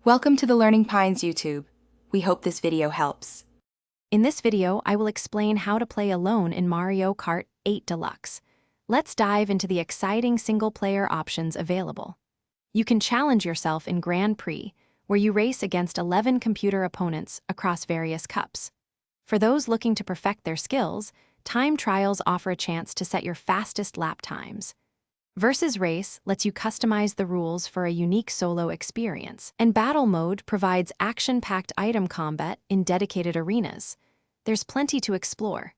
Welcome to the Learning Pines YouTube. We hope this video helps. In this video, I will explain how to play alone in Mario Kart 8 Deluxe. Let's dive into the exciting single-player options available. You can challenge yourself in Grand Prix, where you race against 11 computer opponents across various cups. For those looking to perfect their skills, time trials offer a chance to set your fastest lap times. Versus Race lets you customize the rules for a unique solo experience, and Battle Mode provides action-packed item combat in dedicated arenas. There's plenty to explore.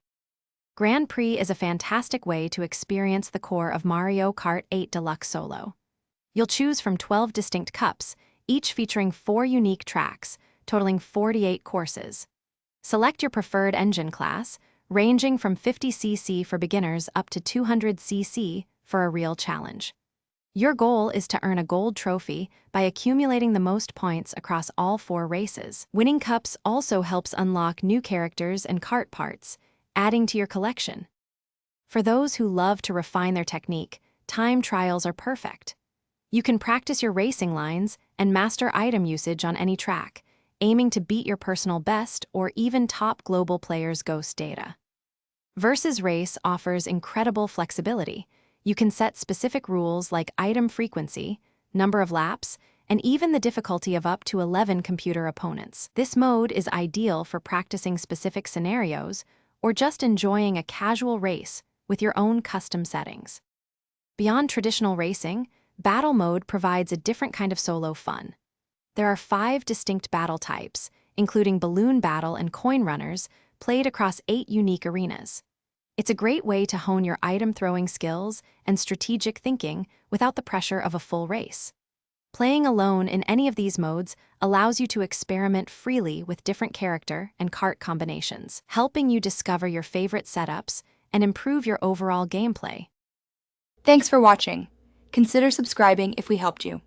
Grand Prix is a fantastic way to experience the core of Mario Kart 8 Deluxe Solo. You'll choose from 12 distinct cups, each featuring 4 unique tracks, totaling 48 courses. Select your preferred engine class, ranging from 50cc for beginners up to 200cc for a real challenge. Your goal is to earn a gold trophy by accumulating the most points across all 4 races. Winning cups also helps unlock new characters and kart parts, adding to your collection. For those who love to refine their technique, time trials are perfect. You can practice your racing lines and master item usage on any track, aiming to beat your personal best or even top global players' ghost data. Versus Race offers incredible flexibility. You can set specific rules like item frequency, number of laps, and even the difficulty of up to 11 computer opponents. This mode is ideal for practicing specific scenarios or just enjoying a casual race with your own custom settings. Beyond traditional racing, Battle Mode provides a different kind of solo fun. There are 5 distinct battle types, including balloon battle and coin runners, played across 8 unique arenas. It's a great way to hone your item-throwing skills and strategic thinking without the pressure of a full race. Playing alone in any of these modes allows you to experiment freely with different character and kart combinations, helping you discover your favorite setups and improve your overall gameplay. Thanks for watching. Consider subscribing if we helped you.